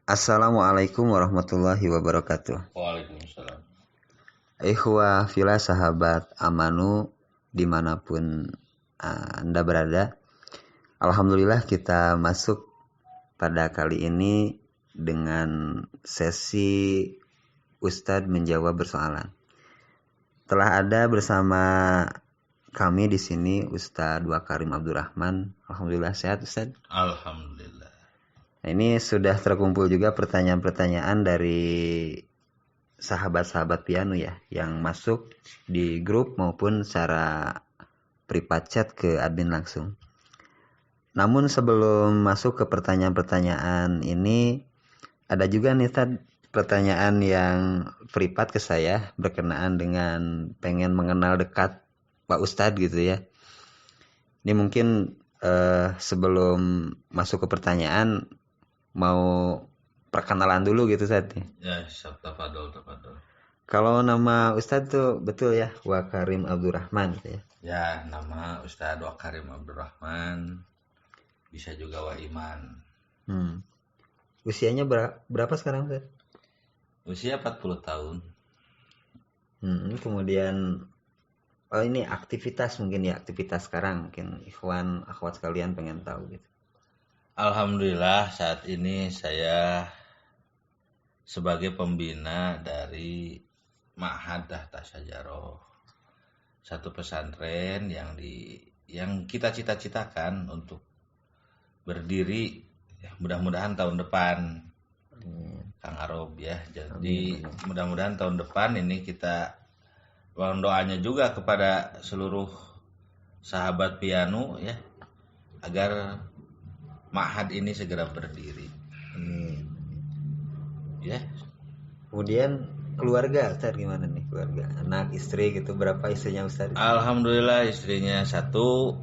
Assalamualaikum warahmatullahi wabarakatuh. Waalaikumsalam. Ikhwah filah sahabat amanu dimanapun Anda berada. Alhamdulillah kita masuk pada kali ini dengan sesi Ustadz menjawab persoalan. Telah ada bersama kami di sini Ustadz Wakarim Abdurrahman. Alhamdulillah sehat Ustadz. Alhamdulillah. Nah, ini sudah terkumpul juga pertanyaan-pertanyaan dari sahabat-sahabat piano ya yang masuk di grup maupun secara private chat ke admin langsung. Namun sebelum masuk ke pertanyaan-pertanyaan ini, ada juga nih pertanyaan yang private ke saya berkenaan dengan pengen mengenal dekat Pak Ustadz gitu ya. Ini mungkin sebelum masuk ke pertanyaan mau perkenalan dulu gitu Ustadz. Ya, tafadhol. Kalau nama Ustadz tuh betul ya, Wakarim Abdurrahman gitu ya. Ya, nama Ustadz Wakarim Abdurrahman. Bisa juga Wa Iman. Usianya berapa sekarang Ustadz? Usia 40 tahun. Kemudian ini aktivitas mungkin ya, aktivitas sekarang mungkin ikhwan akhwat sekalian pengen tahu gitu. Alhamdulillah saat ini saya sebagai pembina dari Ma'had Tahta Syajaroh, satu pesantren yang kita cita-citakan untuk berdiri mudah-mudahan tahun depan, Kang Arob ya. Jadi mudah-mudahan tahun depan ini kita mohon doanya juga kepada seluruh sahabat piano ya, agar Ma'had ini segera berdiri. Ya. Kemudian keluarga Ustadz gimana nih keluarga? Anak, istri gitu, berapa istrinya Ustadz? Alhamdulillah istrinya satu.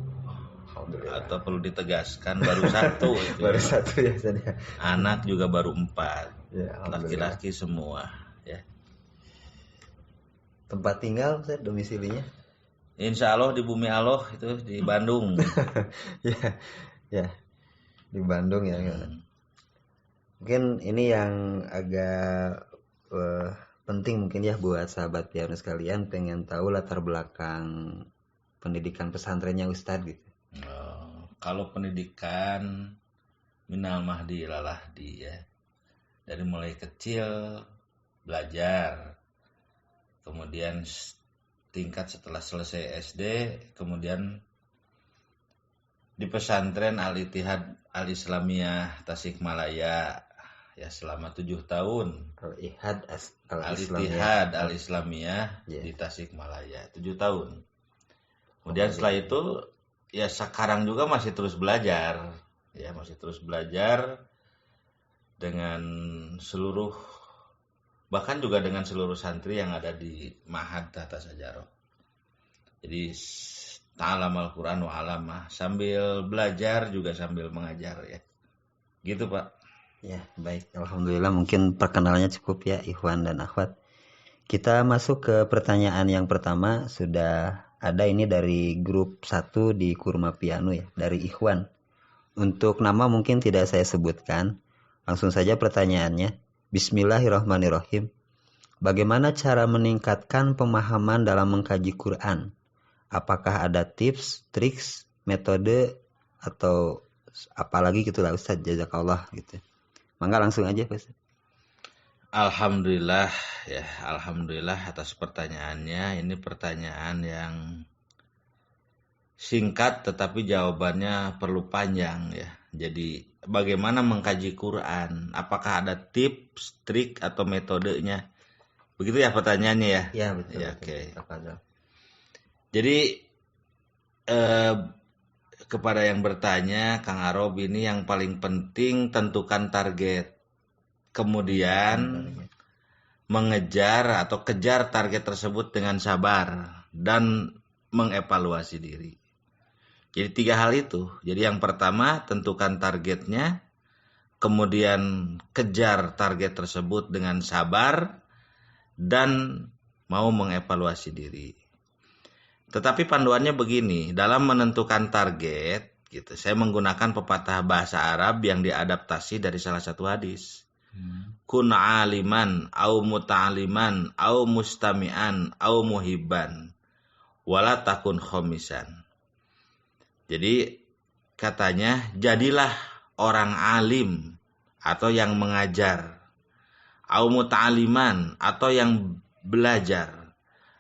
Alhamdulillah. Atau perlu ditegaskan baru satu itu. Baru satu ya Ustadz ya. Anak juga baru 4. Ya, laki-laki semua ya. Tempat tinggal Ustadz domisilinya? Insya Allah di bumi Allah itu di Bandung. ya di Bandung ya. Mungkin ini yang agak penting mungkin ya buat sahabat piano sekalian, pengen tahu latar belakang pendidikan pesantrennya Ustadz gitu. Kalau pendidikan minal mahdi lalahdi ya, dari mulai kecil belajar, kemudian tingkat setelah selesai SD, kemudian di pesantren Al-Ittihad Al-Islamiyah Tasikmalaya ya selama 7 tahun. Al-Ittihad Al-Islamiyah di Tasikmalaya 7 tahun. Kemudian setelah itu ya sekarang juga masih terus belajar ya, dengan seluruh, bahkan juga dengan seluruh santri yang ada di Ma'had Tahta Syajaroh. Jadi ta'alam Al-Quran wa alamah, sambil belajar juga sambil mengajar ya. Gitu Pak. Ya baik, Alhamdulillah mungkin perkenalannya cukup ya ikhwan dan akhwat. Kita masuk ke pertanyaan yang pertama. Sudah ada ini dari grup 1 di Kurma Piano ya, dari ikhwan. Untuk nama mungkin tidak saya sebutkan. Langsung saja pertanyaannya. Bismillahirrahmanirrahim. Bagaimana cara meningkatkan pemahaman dalam mengkaji Quran? Apakah ada tips, triks, metode, atau apalagi gitulah Ustadz, jazakallah gitu. Mangga langsung aja Ustadz. Alhamdulillah ya, alhamdulillah atas pertanyaannya. Ini pertanyaan yang singkat tetapi jawabannya perlu panjang ya. Jadi bagaimana mengkaji Quran? Apakah ada tips, trik atau metodenya? Begitu ya pertanyaannya ya? Ya betul. Ya, oke. Okay. Jadi kepada yang bertanya, Kang Arob, ini yang paling penting tentukan target. Kemudian mengejar atau kejar target tersebut dengan sabar dan mengevaluasi diri. Jadi 3 hal itu. Jadi yang pertama tentukan targetnya, kemudian kejar target tersebut dengan sabar dan mau mengevaluasi diri. Tetapi panduannya begini, dalam menentukan target gitu, saya menggunakan pepatah bahasa Arab yang diadaptasi dari salah satu hadis. Kun aliman au muta'aliman au mustami'an au muhibban wala takun khomisan. Jadi katanya jadilah orang alim atau yang mengajar, au muta'aliman atau yang belajar,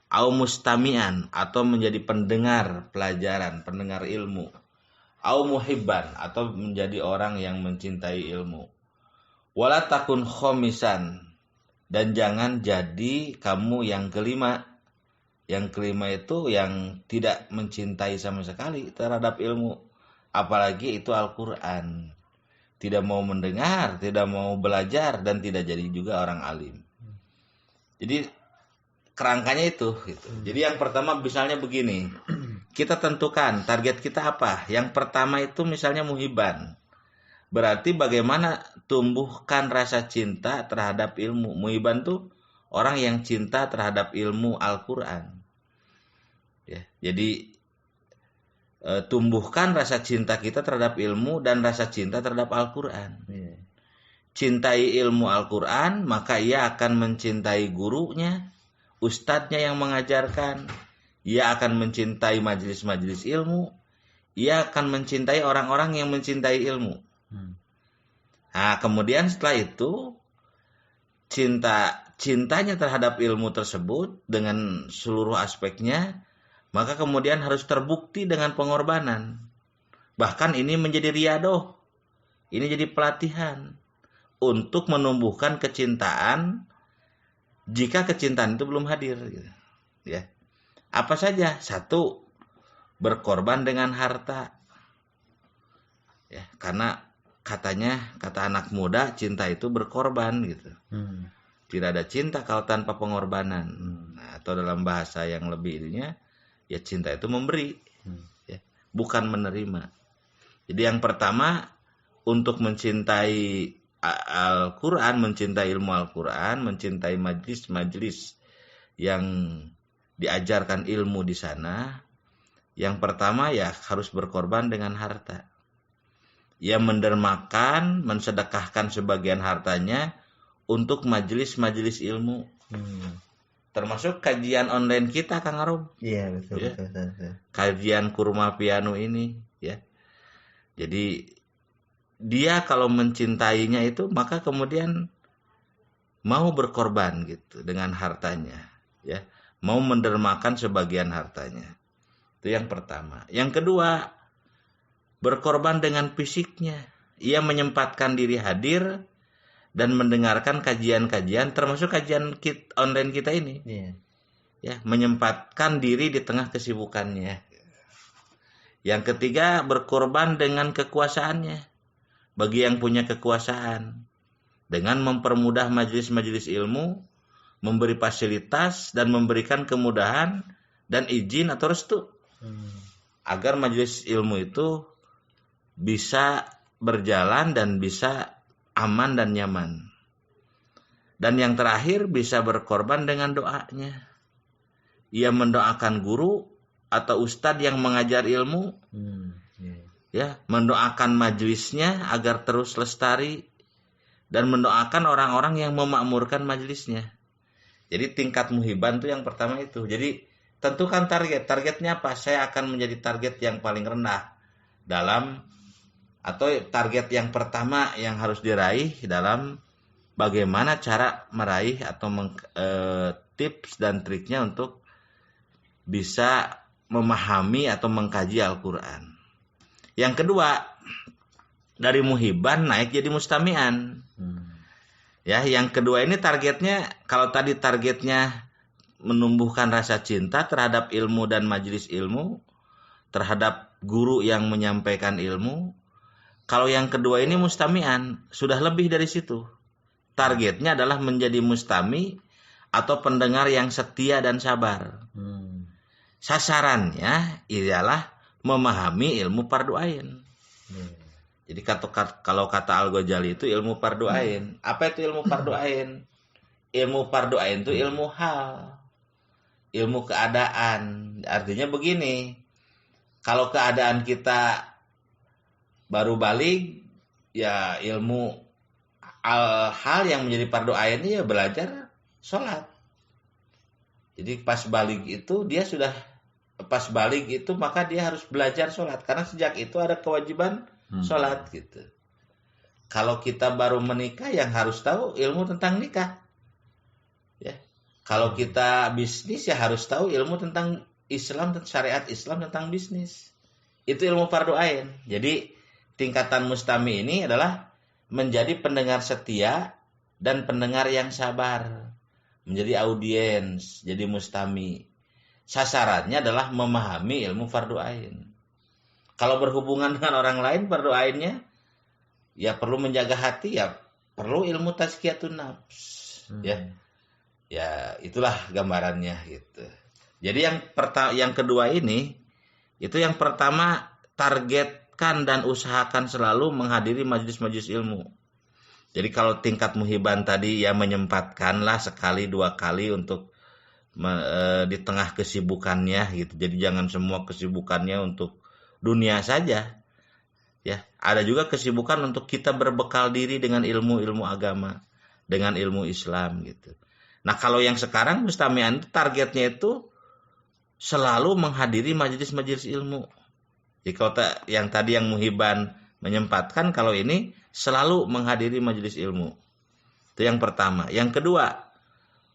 au mustami'an atau menjadi pendengar pelajaran, pendengar ilmu, au muhibban atau menjadi orang yang mencintai ilmu. Wala takun khomisan, dan jangan jadi kamu yang kelima. Yang kelima itu yang tidak mencintai sama sekali terhadap ilmu, apalagi itu Al-Quran. Tidak mau mendengar, tidak mau belajar, dan tidak jadi juga orang alim. Jadi kerangkanya itu gitu. Jadi yang pertama misalnya begini, kita tentukan target kita apa. Yang pertama itu misalnya muhibban, berarti bagaimana tumbuhkan rasa cinta terhadap ilmu. Muhibban tuh orang yang cinta terhadap ilmu Al-Quran. Ya, jadi tumbuhkan rasa cinta kita terhadap ilmu dan rasa cinta terhadap Al-Quran. Cintai ilmu Al-Quran, maka ia akan mencintai gurunya, ustadznya yang mengajarkan. Ia akan mencintai majelis-majelis ilmu. Ia akan mencintai orang-orang yang mencintai ilmu. Nah, kemudian setelah itu cintanya terhadap ilmu tersebut dengan seluruh aspeknya, maka kemudian harus terbukti dengan pengorbanan. Bahkan ini menjadi riadoh, ini jadi pelatihan untuk menumbuhkan kecintaan jika kecintaan itu belum hadir. Ya, apa saja? 1, berkorban dengan harta. Ya, karena kata anak muda, cinta itu berkorban gitu. Tidak ada cinta kalau tanpa pengorbanan. Nah, atau dalam bahasa yang lebih ininya, ya cinta itu memberi, ya, bukan menerima. Jadi yang pertama, untuk mencintai Al-Quran, mencintai ilmu Al-Quran, mencintai majlis-majlis yang diajarkan ilmu di sana, yang pertama ya harus berkorban dengan harta. Ia mendermakan, mensedekahkan sebagian hartanya untuk majelis-majelis ilmu. Termasuk kajian online kita, Kang Arum. Iya, betul, Ya. betul. Kajian Kurma Piano ini, ya. Jadi dia kalau mencintainya itu, maka kemudian mau berkorban gitu dengan hartanya, ya. Mau mendermakan sebagian hartanya. Itu yang pertama. Yang kedua, berkorban dengan fisiknya. Ia menyempatkan diri hadir dan mendengarkan kajian-kajian, termasuk kajian online kita ini. Ya, menyempatkan diri di tengah kesibukannya. Yang ketiga, berkorban dengan kekuasaannya. Bagi yang punya kekuasaan, dengan mempermudah majelis-majelis ilmu, memberi fasilitas dan memberikan kemudahan dan izin atau restu agar majelis ilmu itu bisa berjalan dan bisa aman dan nyaman. Dan yang terakhir, bisa berkorban dengan doanya. Ia mendoakan guru atau ustadz yang mengajar ilmu, ya, mendoakan majelisnya agar terus lestari, dan mendoakan orang-orang yang memakmurkan majelisnya. Jadi tingkat muhibban itu yang pertama itu. Jadi tentukan targetnya apa? Saya akan menjadi target yang paling rendah dalam, atau target yang pertama yang harus diraih dalam bagaimana cara meraih atau tips dan triknya untuk bisa memahami atau mengkaji Al-Quran. Yang kedua, dari muhibban naik jadi mustami'an. Ya, yang kedua ini targetnya, kalau tadi targetnya menumbuhkan rasa cinta terhadap ilmu dan majelis ilmu, terhadap guru yang menyampaikan ilmu. Kalau yang kedua ini mustami'an, sudah lebih dari situ. Targetnya adalah menjadi mustami atau pendengar yang setia dan sabar. Sasarannya ialah memahami ilmu fardu ain. Jadi kalau kata Al-Ghazali itu ilmu fardu ain. Apa itu ilmu fardu ain? Ilmu fardu ain itu ilmu hal, ilmu keadaan. Artinya begini, kalau keadaan kita baru balik, ya ilmu hal yang menjadi fardu ain ya belajar sholat. Jadi pas balik itu maka dia harus belajar sholat karena sejak itu ada kewajiban sholat gitu. Kalau kita baru menikah yang harus tahu ilmu tentang nikah. Ya. Kalau kita bisnis ya harus tahu ilmu tentang Islam, syariat Islam tentang bisnis. Itu ilmu fardu ain. Jadi tingkatan mustami ini adalah menjadi pendengar setia dan pendengar yang sabar. Menjadi audiens, jadi mustami. Sasarannya adalah memahami ilmu fardu ain. Kalau berhubungan dengan orang lain fardu ainnya ya perlu menjaga hati, ya perlu ilmu tazkiyatun nafs. Ya itulah gambarannya gitu. Jadi yang kedua ini itu yang pertama, targetkan dan usahakan selalu menghadiri majelis-majelis ilmu. Jadi kalau tingkat muhiban tadi ya menyempatkanlah sekali dua kali untuk di tengah kesibukannya gitu. Jadi jangan semua kesibukannya untuk dunia saja. Ya, ada juga kesibukan untuk kita berbekal diri dengan ilmu-ilmu agama, dengan ilmu Islam gitu. Nah, kalau yang sekarang mustami'an itu targetnya itu selalu menghadiri majelis-majelis ilmu. Jadi kalau yang tadi yang muhiban menyempatkan, kalau ini selalu menghadiri majelis ilmu. Itu yang pertama. Yang kedua,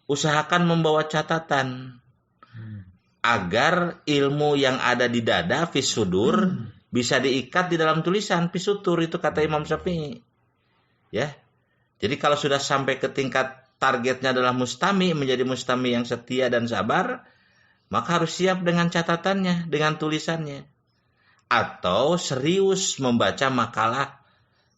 usahakan membawa catatan agar ilmu yang ada di dada fisudur bisa diikat di dalam tulisan pisutur, itu kata Imam Syafi'i. Ya. Jadi kalau sudah sampai ke tingkat targetnya adalah mustami, menjadi mustami yang setia dan sabar, maka harus siap dengan catatannya, dengan tulisannya. Atau serius membaca makalah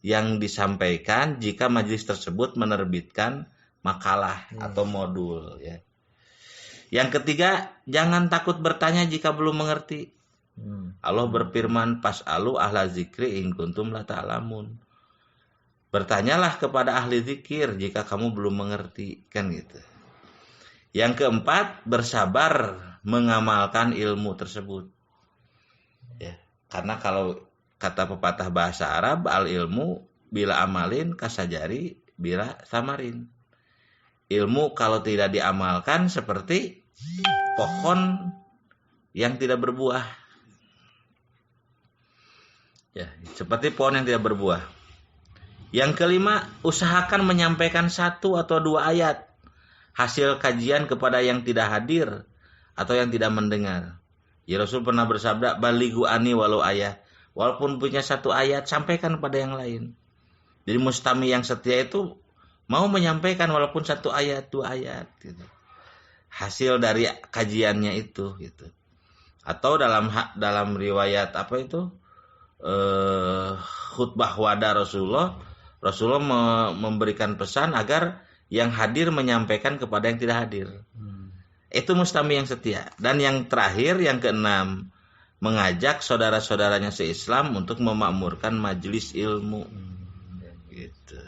yang disampaikan jika majelis tersebut menerbitkan makalah atau modul, ya. Yang ketiga, jangan takut bertanya jika belum mengerti. Allah berfirman, fas'alu ahla zikri in kuntum la ta'lamun. Bertanyalah kepada ahli zikir jika kamu belum mengerti, kan gitu. Yang keempat, bersabar mengamalkan ilmu tersebut. Ya, karena kalau kata pepatah bahasa Arab, al ilmu bila amalin kasajari bila samarin. Ilmu kalau tidak diamalkan seperti pohon yang tidak berbuah. Ya, seperti pohon yang tidak berbuah. Yang kelima, usahakan menyampaikan 1 atau 2 ayat hasil kajian kepada yang tidak hadir atau yang tidak mendengar. Ya, Rasul pernah bersabda, balighu ani walau ayat. Walaupun punya 1 ayat, sampaikan pada yang lain. Jadi mustami yang setia itu mau menyampaikan walaupun 1 ayat, 2 ayat gitu. Hasil dari kajiannya itu gitu. Atau dalam riwayat apa itu? Khutbah wada Rasulullah memberikan pesan agar yang hadir menyampaikan kepada yang tidak hadir. Itu mustami yang setia. Dan yang terakhir, yang keenam, mengajak saudara-saudaranya se-Islam untuk memakmurkan majelis ilmu. Gitu.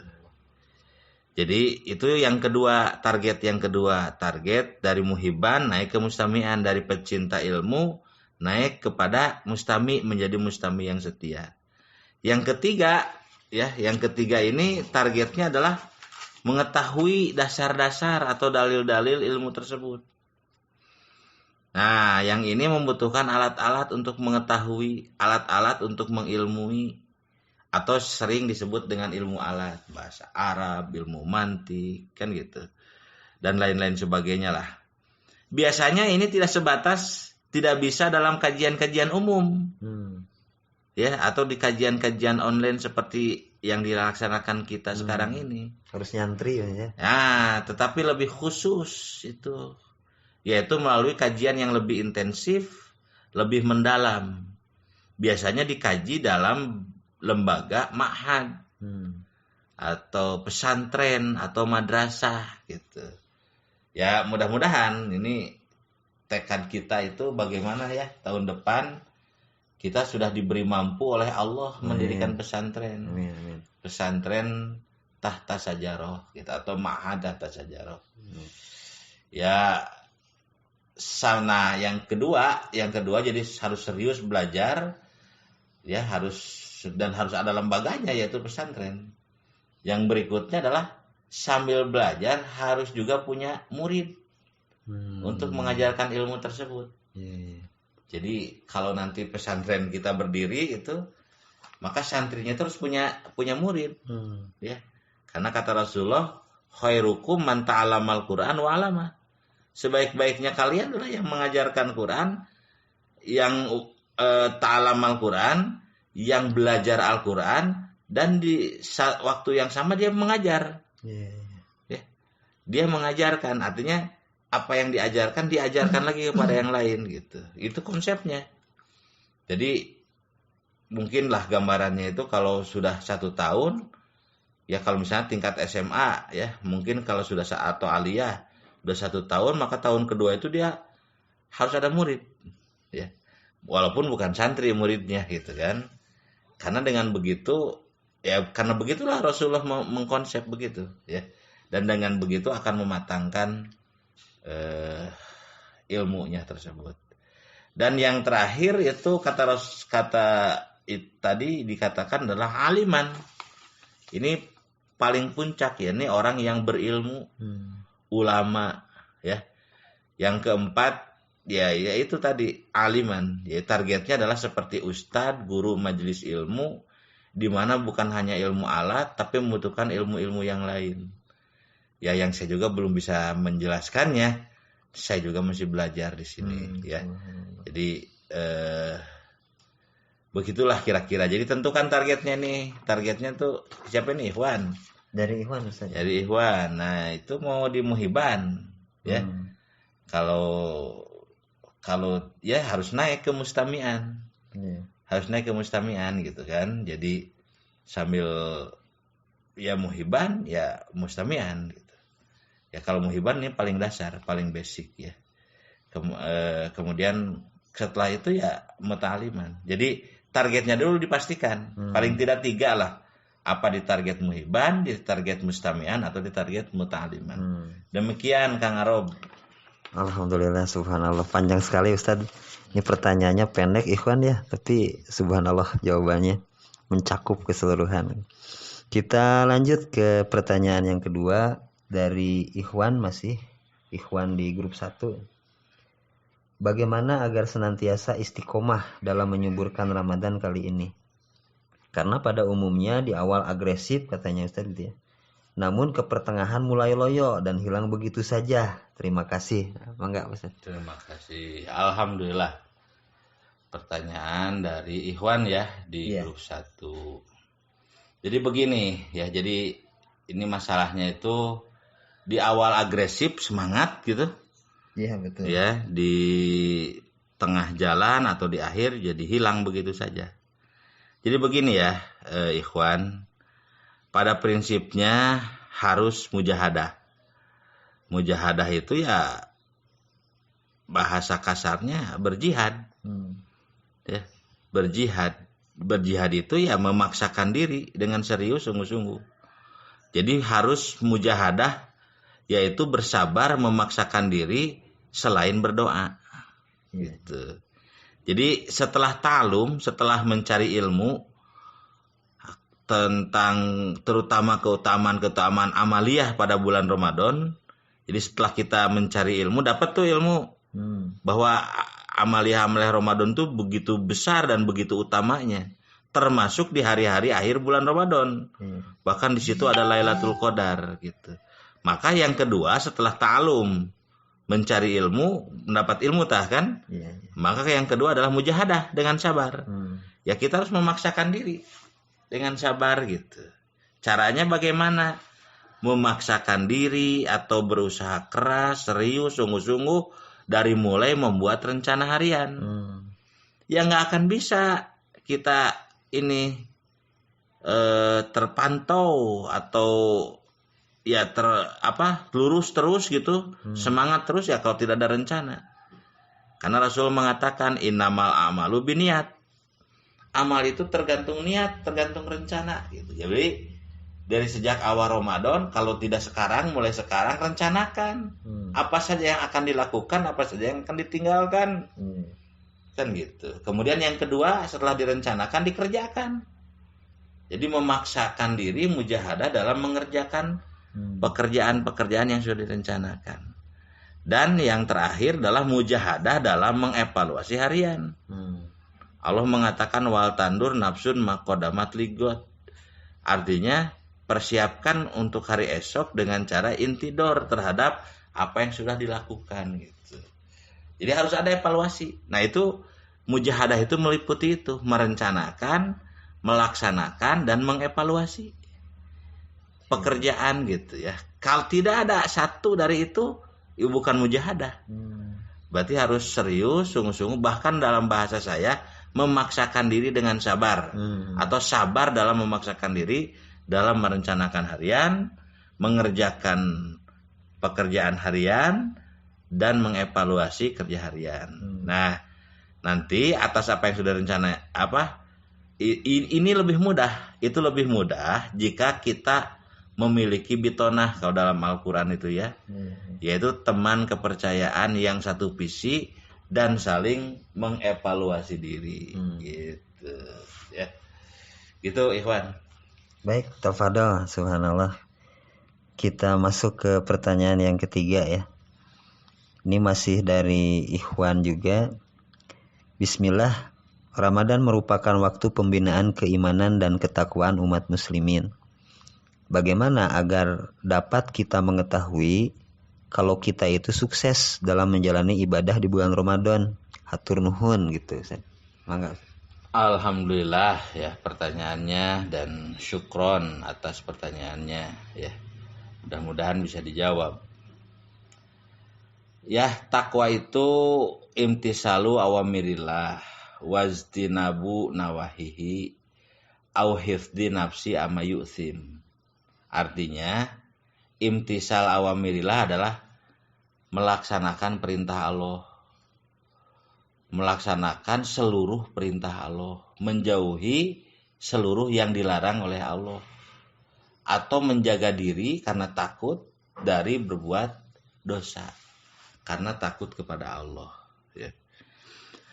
Jadi itu yang kedua, target dari muhiban naik ke mustami'an, dari pecinta ilmu naik kepada mustami, menjadi mustami yang setia. Yang ketiga ini targetnya adalah mengetahui dasar-dasar atau dalil-dalil ilmu tersebut. Nah, yang ini membutuhkan alat-alat untuk mengetahui, alat-alat untuk mengilmui, atau sering disebut dengan ilmu alat, bahasa Arab, ilmu mantik, kan gitu. Dan lain-lain sebagainya lah. Biasanya ini tidak bisa dalam kajian-kajian umum. Ya, atau di kajian-kajian online seperti yang dilaksanakan kita sekarang ini. Harus nyantri ya. Nah, tetapi lebih khusus itu, yaitu melalui kajian yang lebih intensif, lebih mendalam. Biasanya dikaji dalam lembaga ma'had atau pesantren atau madrasah gitu. Ya, mudah-mudahan ini tekad kita itu bagaimana ya, tahun depan kita sudah diberi mampu oleh Allah mendirikan pesantren. Amin. Pesantren tahta sajaroh gitu, atau ma'had tahta sajaroh. Ya, sana yang kedua jadi harus serius belajar, ya harus ada lembaganya, yaitu pesantren. Yang berikutnya adalah sambil belajar harus juga punya murid untuk mengajarkan ilmu tersebut. Jadi kalau nanti pesantren kita berdiri itu, maka santrinya terus punya murid, ya. Karena kata Rasulullah, khairukum man ta'allamal Qur'an wa 'allama. Sebaik-baiknya kalian adalah yang mengajarkan Quran, yang ta'allamal Quran, yang belajar Al-Quran, dan di waktu yang sama dia mengajar. Ya. Dia mengajarkan, artinya apa yang diajarkan lagi kepada yang lain gitu. Itu konsepnya. Jadi mungkinlah gambarannya itu kalau sudah 1 tahun, ya kalau misalnya tingkat SMA ya, mungkin kalau sudah atau aliyah udah 1 tahun, maka tahun kedua itu dia harus ada murid, ya. Walaupun bukan santri muridnya gitu kan. Karena dengan begitu, ya karena begitulah Rasulullah mengkonsep begitu, ya. Dan dengan begitu akan mematangkan ilmunya tersebut. Dan yang terakhir itu tadi dikatakan adalah aliman. Ini paling puncak ya, ini orang yang berilmu, ulama ya. Yang keempat ya itu tadi aliman. Ya, targetnya adalah seperti ustadz, guru majelis ilmu, di mana bukan hanya ilmu alat tapi membutuhkan ilmu-ilmu yang lain. Ya yang saya juga belum bisa menjelaskannya. Saya juga masih belajar di sini ya. Jadi begitulah kira-kira. Jadi tentukan targetnya nih. Targetnya tuh siapa nih? Ikhwan. Dari Ikhwan Ustaz. Dari Ikhwan. Nah, itu mau di Muhiban ya. Kalau ya harus naik ke Mustami'an. Harus naik ke Mustami'an gitu kan. Jadi sambil ya Muhiban ya Mustami'an gitu. Ya kalau Muhiban ini paling dasar, paling basic ya. Kemudian setelah itu ya muta'aliman. Jadi targetnya dulu dipastikan. Paling tidak 3 lah. Apa di target Muhiban, di target Mustami'an, atau di target muta'aliman. Demikian Kang Arob. Alhamdulillah, subhanallah, panjang sekali Ustadz. Ini pertanyaannya pendek Ikhwan ya, tapi subhanallah jawabannya mencakup keseluruhan. Kita lanjut ke pertanyaan yang kedua dari Ikhwan, masih Ikhwan di grup 1. Bagaimana agar senantiasa istiqomah dalam menyuburkan Ramadan kali ini? Karena pada umumnya di awal agresif katanya Ustadz gitu ya. Namun ke pertengahan mulai loyo dan hilang begitu saja. Terima kasih. Mangga Ustaz. Terima kasih. Alhamdulillah. Pertanyaan dari Ikhwan ya di grup 1. Jadi begini ya. Jadi ini masalahnya itu di awal agresif semangat gitu. Iya betul. Ya, di tengah jalan atau di akhir jadi hilang begitu saja. Jadi begini ya, Ikhwan. Pada prinsipnya harus mujahadah. Mujahadah itu ya bahasa kasarnya berjihad. Ya, berjihad. Berjihad itu ya memaksakan diri dengan serius sungguh-sungguh. Jadi harus mujahadah, yaitu bersabar memaksakan diri selain berdoa. Gitu. Jadi setelah ta'alum, setelah mencari ilmu tentang terutama keutamaan amaliyah pada bulan Ramadan. Jadi setelah kita mencari ilmu, dapat tuh ilmu bahwa amaliyah Ramadan tuh begitu besar dan begitu utamanya, termasuk di hari-hari akhir bulan Ramadan. Bahkan di situ ada Lailatul Qadar gitu. Maka yang kedua setelah ta'alum, mencari ilmu, mendapat ilmu kan? Maka yang kedua adalah mujahadah dengan sabar. Ya kita harus memaksakan diri dengan sabar gitu. Caranya bagaimana? Memaksakan diri atau berusaha keras, serius, sungguh-sungguh dari mulai membuat rencana harian. Ya nggak akan bisa kita ini terpantau atau ya lurus terus gitu, semangat terus ya kalau tidak ada rencana. Karena Rasul mengatakan innamal a'malu binniyat. Amal itu tergantung niat, tergantung rencana gitu. Jadi dari sejak awal Ramadan, kalau tidak sekarang, mulai sekarang rencanakan apa saja yang akan dilakukan, apa saja yang akan ditinggalkan. Kan gitu. Kemudian yang kedua, setelah direncanakan dikerjakan. Jadi memaksakan diri mujahadah dalam mengerjakan pekerjaan-pekerjaan yang sudah direncanakan. Dan yang terakhir adalah mujahadah dalam mengevaluasi harian. Allah mengatakan wal tandur nafsun maqaddamat ligot. Artinya persiapkan untuk hari esok dengan cara intidor terhadap apa yang sudah dilakukan gitu. Jadi harus ada evaluasi. Nah, itu mujahadah itu meliputi itu, merencanakan, melaksanakan dan mengevaluasi pekerjaan gitu ya. Kalau tidak ada satu dari itu bukan mujahadah. Berarti harus serius, sungguh-sungguh, bahkan dalam bahasa saya memaksakan diri dengan sabar atau sabar dalam memaksakan diri dalam merencanakan harian, mengerjakan pekerjaan harian dan mengevaluasi kerja harian. Nah, nanti atas apa yang sudah rencana ini lebih mudah. Itu lebih mudah jika kita memiliki bitonah kalau dalam Al-Qur'an itu ya. Yaitu teman kepercayaan yang satu visi dan saling mengevaluasi diri gitu ya. Gitu Ikhwan. Baik, tafadhol, subhanallah. Kita masuk ke pertanyaan yang ketiga ya. Ini masih dari Ikhwan juga. Bismillah. Ramadan merupakan waktu pembinaan keimanan dan ketakwaan umat muslimin. Bagaimana agar dapat kita mengetahui kalau kita itu sukses dalam menjalani ibadah di bulan Ramadan? Hatur nuhun gitu. Mangga. Alhamdulillah ya pertanyaannya dan syukron atas pertanyaannya ya. Mudah-mudahan bisa dijawab. Ya, takwa itu imtisalu awamirillah wajtinabu nawahihi au hifdzi nafsi amma yu'thim. Artinya, imtisal awamirillah adalah melaksanakan perintah Allah. Melaksanakan seluruh perintah Allah, menjauhi seluruh yang dilarang oleh Allah. Atau menjaga diri karena takut dari berbuat dosa. Karena takut kepada Allah, ya.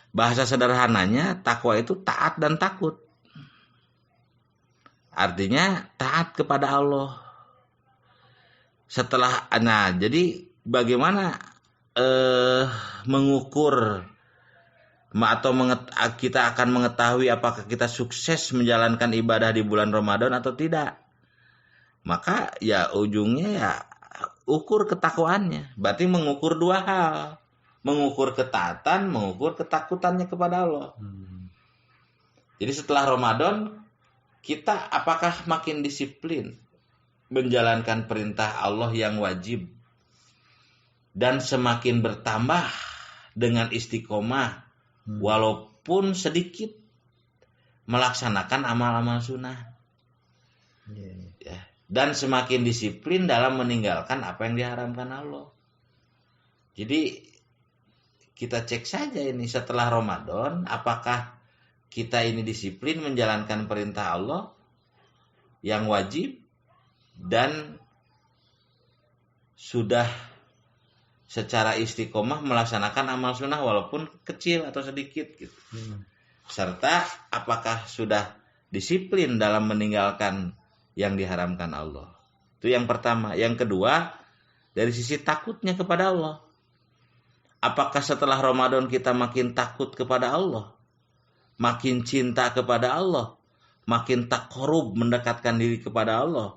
Bahasa sederhananya takwa itu taat dan takut. Artinya taat kepada Allah. Jadi bagaimana mengukur atau kita akan mengetahui apakah kita sukses menjalankan ibadah di bulan Ramadan atau tidak? Maka ya ujungnya ya ukur ketakwaannya. Berarti mengukur dua hal. Mengukur ketaatan, mengukur ketakutannya kepada Allah. Jadi setelah Ramadan, kita apakah makin disiplin menjalankan perintah Allah yang wajib dan semakin bertambah dengan istiqomah walaupun sedikit melaksanakan amal-amal sunnah. Ya. Dan semakin disiplin dalam meninggalkan apa yang diharamkan Allah. Jadi kita cek saja ini setelah Ramadan, apakah kita ini disiplin menjalankan perintah Allah yang wajib dan sudah secara istiqomah melaksanakan amal sunnah walaupun kecil atau sedikit gitu. Serta apakah sudah disiplin dalam meninggalkan yang diharamkan Allah. Itu yang pertama. Yang kedua, dari sisi takutnya kepada Allah. Apakah setelah Ramadan kita makin takut kepada Allah? Makin cinta kepada Allah? Makin taqarrub mendekatkan diri kepada Allah?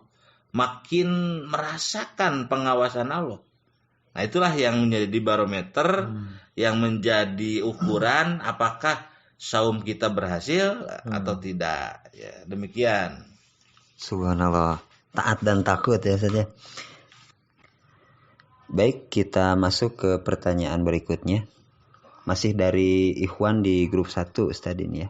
Makin merasakan pengawasan Allah? Nah, itulah yang menjadi barometer, yang menjadi ukuran apakah saum kita berhasil atau tidak. Ya, demikian. Subhanallah. Taat dan takut ya saja. Baik, kita masuk ke pertanyaan berikutnya. Masih dari Ikhwan di grup 1 Ustaz ini ya.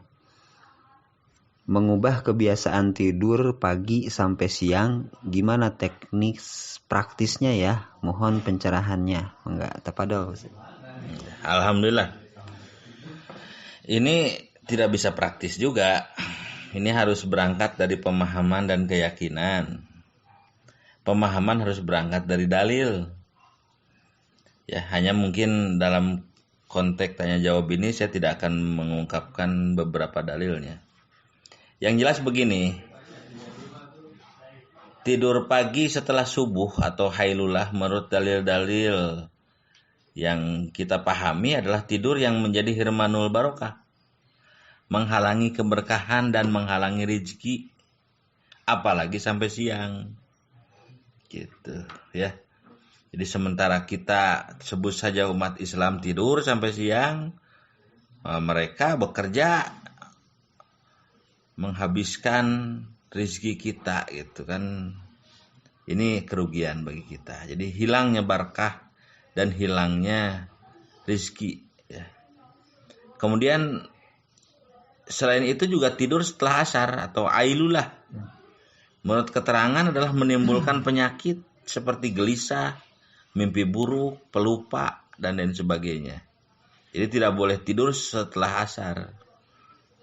Mengubah kebiasaan tidur pagi sampai siang, gimana teknik praktisnya ya? Mohon pencerahannya. Enggak, tafadhol Ustaz. Alhamdulillah. Ini tidak bisa praktis juga. Ini harus berangkat dari pemahaman dan keyakinan. Pemahaman harus berangkat dari dalil. Ya, hanya mungkin dalam konteks tanya jawab ini saya tidak akan mengungkapkan beberapa dalilnya. Yang jelas begini, tidur pagi setelah subuh atau hailulah menurut dalil-dalil yang kita pahami adalah tidur yang menjadi hirmanul barokah, menghalangi keberkahan dan menghalangi rezeki, apalagi sampai siang gitu ya. Jadi sementara kita sebut saja umat Islam tidur sampai siang, mereka bekerja menghabiskan rezeki kita gitu kan. Ini kerugian bagi kita. Jadi hilangnya berkah dan hilangnya rezeki ya. Kemudian selain itu juga tidur setelah asar atau ailulah menurut keterangan adalah menimbulkan penyakit seperti gelisah, mimpi buruk, pelupa dan lain sebagainya. Jadi tidak boleh tidur setelah asar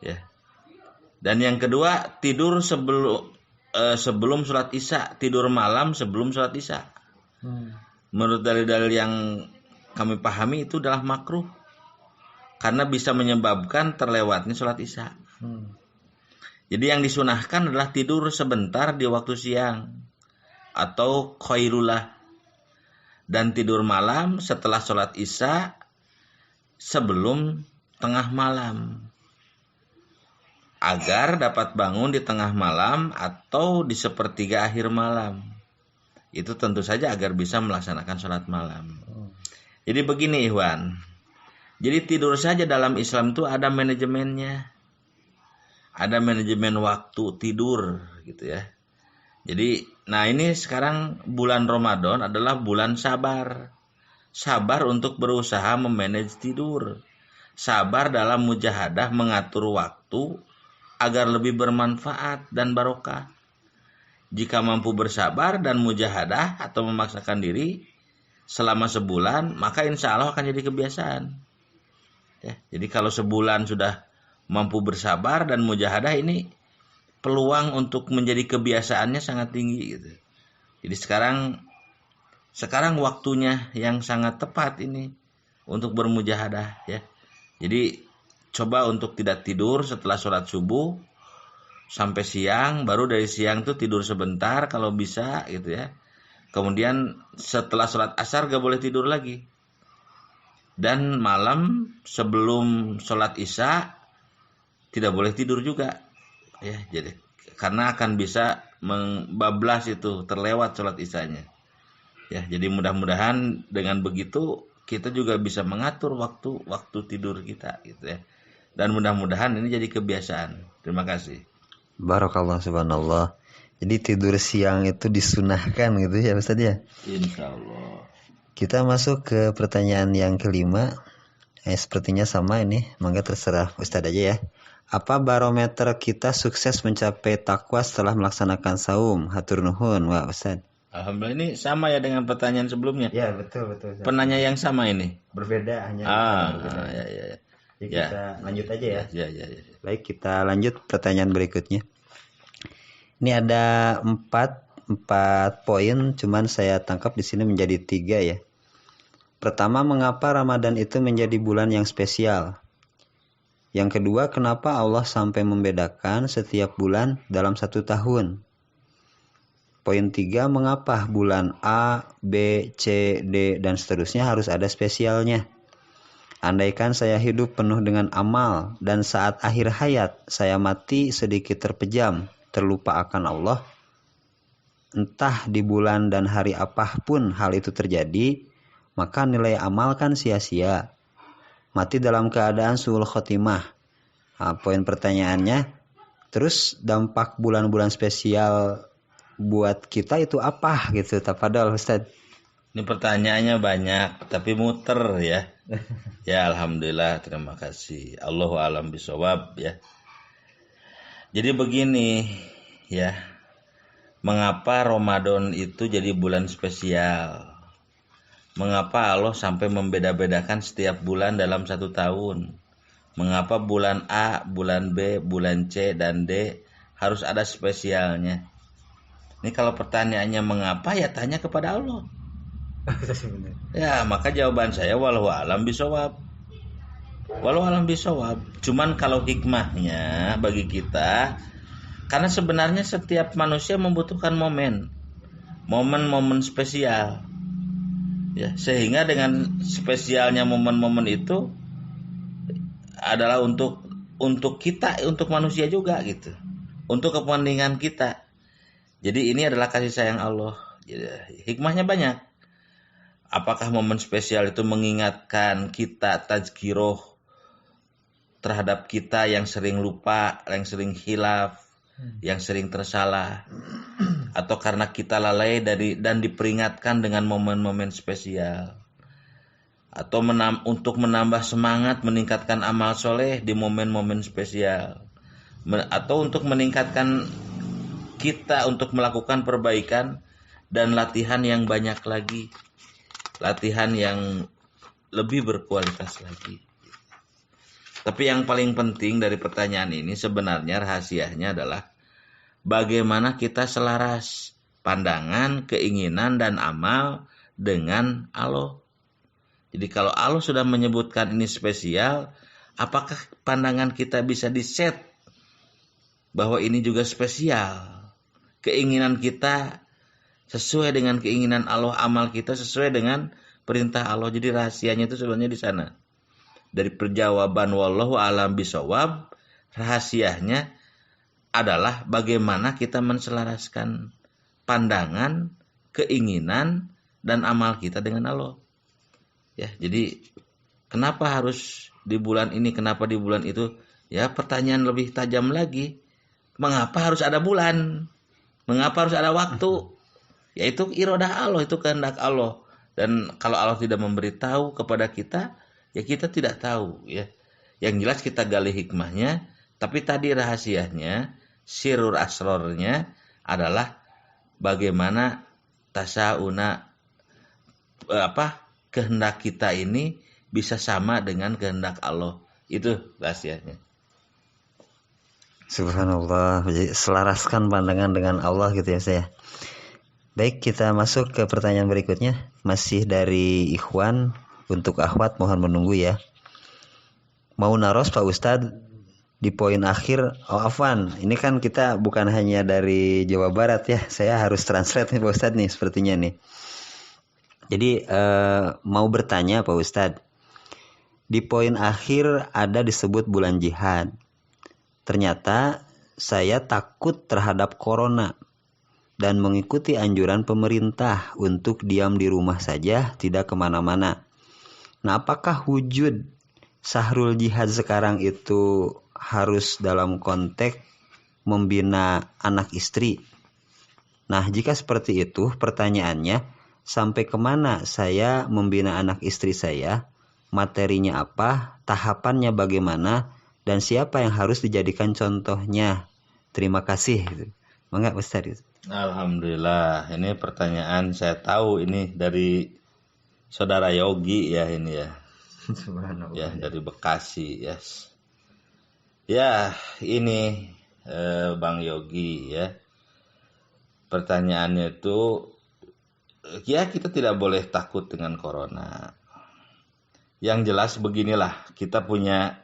ya. Dan yang kedua, tidur sebelum sholat isya, tidur malam sebelum sholat isya. Menurut dalil-dalil yang kami pahami itu adalah makruh karena bisa menyebabkan terlewatnya sholat isya. Jadi yang disunahkan adalah tidur sebentar di waktu siang atau khairulah, dan tidur malam setelah sholat isya sebelum tengah malam, agar dapat bangun di tengah malam atau di sepertiga akhir malam. Itu tentu saja agar bisa melaksanakan sholat malam. Jadi begini Ikhwan, jadi tidur saja dalam Islam itu ada manajemennya, ada manajemen waktu tidur gitu ya. Jadi nah ini sekarang bulan Ramadan adalah bulan sabar. Sabar untuk berusaha memanage tidur, sabar dalam mujahadah mengatur waktu agar lebih bermanfaat dan barokah. Jika mampu bersabar dan mujahadah atau memaksakan diri selama sebulan, maka insya Allah akan jadi kebiasaan. Ya, jadi kalau sebulan sudah mampu bersabar dan mujahadah, ini peluang untuk menjadi kebiasaannya sangat tinggi gitu. Jadi sekarang waktunya yang sangat tepat ini untuk bermujahadah ya. Jadi coba untuk tidak tidur setelah sholat subuh sampai siang, baru dari siang tuh tidur sebentar kalau bisa gitu ya. Kemudian setelah sholat asar gak boleh tidur lagi. Dan malam sebelum sholat isya tidak boleh tidur juga ya. Jadi karena akan bisa membablas itu, terlewat sholat isyanya ya. Jadi mudah-mudahan dengan begitu kita juga bisa mengatur waktu tidur kita gitu ya. Dan mudah-mudahan ini jadi kebiasaan. Terima kasih. Barakallah, subhanallah. Jadi tidur siang itu disunahkan gitu ya Ustaz ya. Insya Allah. Kita masuk ke pertanyaan yang kelima. Sepertinya sama ini. Mangga terserah Ustaz aja ya. Apa barometer kita sukses mencapai takwa setelah melaksanakan saum? Hatur nuhun wah Ustaz. Alhamdulillah, ini sama ya dengan pertanyaan sebelumnya. Ya betul. Penanya yang sama ini. Berbeda hanya. Berbeda. Ya. Jadi kita lanjut aja ya. Ya. Baik, kita lanjut pertanyaan berikutnya. Ini ada 4 poin, cuman saya tangkap di sini menjadi 3 ya. Pertama, mengapa Ramadan itu menjadi bulan yang spesial? Yang kedua, kenapa Allah sampai membedakan setiap bulan dalam 1 tahun? Poin 3, mengapa bulan A, B, C, D, dan seterusnya harus ada spesialnya? Andaikan saya hidup penuh dengan amal dan saat akhir hayat saya mati sedikit terpejam, terlupa akan Allah, entah di bulan dan hari apapun hal itu terjadi, maka nilai amal kan sia-sia. Mati dalam keadaan suul khotimah. Nah, poin pertanyaannya, terus dampak bulan-bulan spesial buat kita itu apa gitu? Tafadhol Ustaz. Ini pertanyaannya banyak tapi muter ya. Ya alhamdulillah, terima kasih. Allahu a'lam bishawab ya. Jadi begini ya. Mengapa Ramadan itu jadi bulan spesial? Mengapa Allah sampai membeda-bedakan setiap bulan dalam 1 tahun? Mengapa bulan A, bulan B, bulan C dan D harus ada spesialnya? Ini kalau pertanyaannya mengapa, ya tanya kepada Allah. Ya, maka jawaban saya wallahu a'lam bishawab. Wallahu a'lam bishawab. Cuman kalau hikmahnya bagi kita, Karena sebenarnya setiap manusia membutuhkan momen-momen spesial. Ya, sehingga dengan spesialnya momen-momen itu adalah untuk kita, untuk manusia juga gitu. Untuk kepentingan kita. Jadi ini adalah kasih sayang Allah. Jadi, hikmahnya banyak. Apakah momen spesial itu mengingatkan kita tazkiroh terhadap kita yang sering lupa, yang sering khilaf, yang sering tersalah, atau karena kita lalai dan diperingatkan dengan momen-momen spesial, atau untuk menambah semangat meningkatkan amal soleh di momen-momen spesial, atau untuk meningkatkan kita untuk melakukan perbaikan dan latihan yang banyak lagi, latihan yang lebih berkualitas lagi. Tapi yang paling penting dari pertanyaan ini sebenarnya rahasianya adalah bagaimana kita selaras pandangan, keinginan, dan amal dengan Allah. Jadi kalau Allah sudah menyebutkan ini spesial, apakah pandangan kita bisa diset bahwa ini juga spesial? Keinginan kita sesuai dengan keinginan Allah, amal kita sesuai dengan perintah Allah. Jadi rahasianya itu sebenarnya di sana. Dari perjawaban wallahu a'lam bishawab, rahasianya adalah bagaimana kita menselaraskan pandangan, keinginan, dan amal kita dengan Allah. Ya, jadi kenapa harus di bulan ini, kenapa di bulan itu? Ya, pertanyaan lebih tajam lagi. Mengapa harus ada bulan? Mengapa harus ada waktu? Yaitu iradah Allah, itu kehendak Allah. Dan kalau Allah tidak memberitahu kepada kita, ya kita tidak tahu, ya. Yang jelas kita gali hikmahnya, tapi tadi rahasianya, sirur asrornya adalah bagaimana tasauna kehendak kita ini bisa sama dengan kehendak Allah. Itu rahasianya. Subhanallah, jadi selaraskan pandangan dengan Allah gitu ya saya. Baik, kita masuk ke pertanyaan berikutnya. Masih dari Ikhwan. Untuk akhwat mohon menunggu ya. Mau naros Pak Ustadz di poin akhir. Oh afwan, ini kan kita bukan hanya dari Jawa Barat ya. Saya harus translate nih Pak Ustadz nih sepertinya nih. Jadi mau bertanya Pak Ustadz. Di poin akhir ada disebut bulan jihad. Ternyata saya takut terhadap corona dan mengikuti anjuran pemerintah untuk diam di rumah saja, tidak kemana-mana. Nah, apakah wujud Sahrul Jihad sekarang itu harus dalam konteks membina anak istri? Nah, jika seperti itu, pertanyaannya, sampai kemana saya membina anak istri saya? Materinya apa? Tahapannya bagaimana? Dan siapa yang harus dijadikan contohnya? Terima kasih. Mangga Ustaz. Alhamdulillah, ini pertanyaan saya tahu ini dari Saudara Yogi ya ini ya. Subhanallah. Ya dari Bekasi ya. Ya ini Bang Yogi ya. Pertanyaannya itu ya kita tidak boleh takut dengan corona. Yang jelas beginilah, kita punya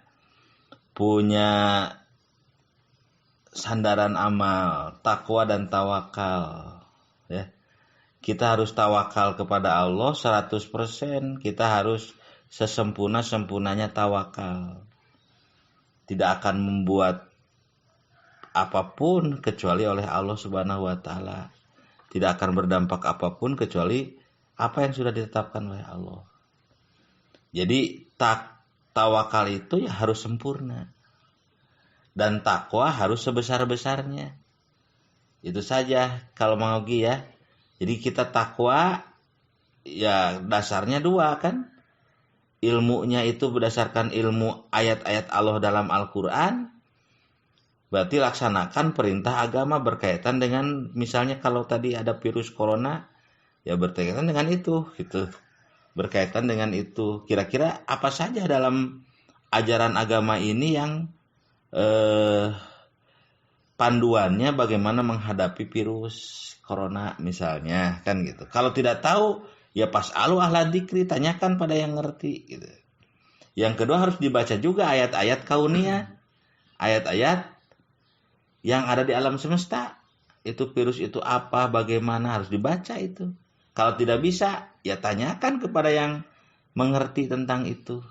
sandaran amal, takwa dan tawakal ya. Kita harus tawakal kepada Allah 100%. Kita harus sesempurna-sempurnanya tawakal. Tidak akan membuat apapun kecuali oleh Allah Subhanahu wa taala. Tidak akan berdampak apapun kecuali apa yang sudah ditetapkan oleh Allah. Jadi tawakal itu ya harus sempurna. Dan takwa harus sebesar-besarnya. Itu saja kalau mau ya. Jadi kita takwa ya dasarnya dua kan. Ilmunya itu berdasarkan ilmu ayat-ayat Allah dalam Al-Quran. Berarti laksanakan perintah agama berkaitan dengan misalnya kalau tadi ada virus corona ya berkaitan dengan itu gitu. Berkaitan dengan itu. Kira-kira apa saja dalam ajaran agama ini yang panduannya bagaimana menghadapi virus corona misalnya kan gitu. Kalau tidak tahu ya pas'alu ahla dzikri, tanyakan pada yang ngerti gitu. Yang kedua harus dibaca juga ayat-ayat kauniyah, ayat-ayat yang ada di alam semesta. Itu virus itu apa, bagaimana, harus dibaca itu. Kalau tidak bisa, ya tanyakan kepada yang mengerti tentang itu.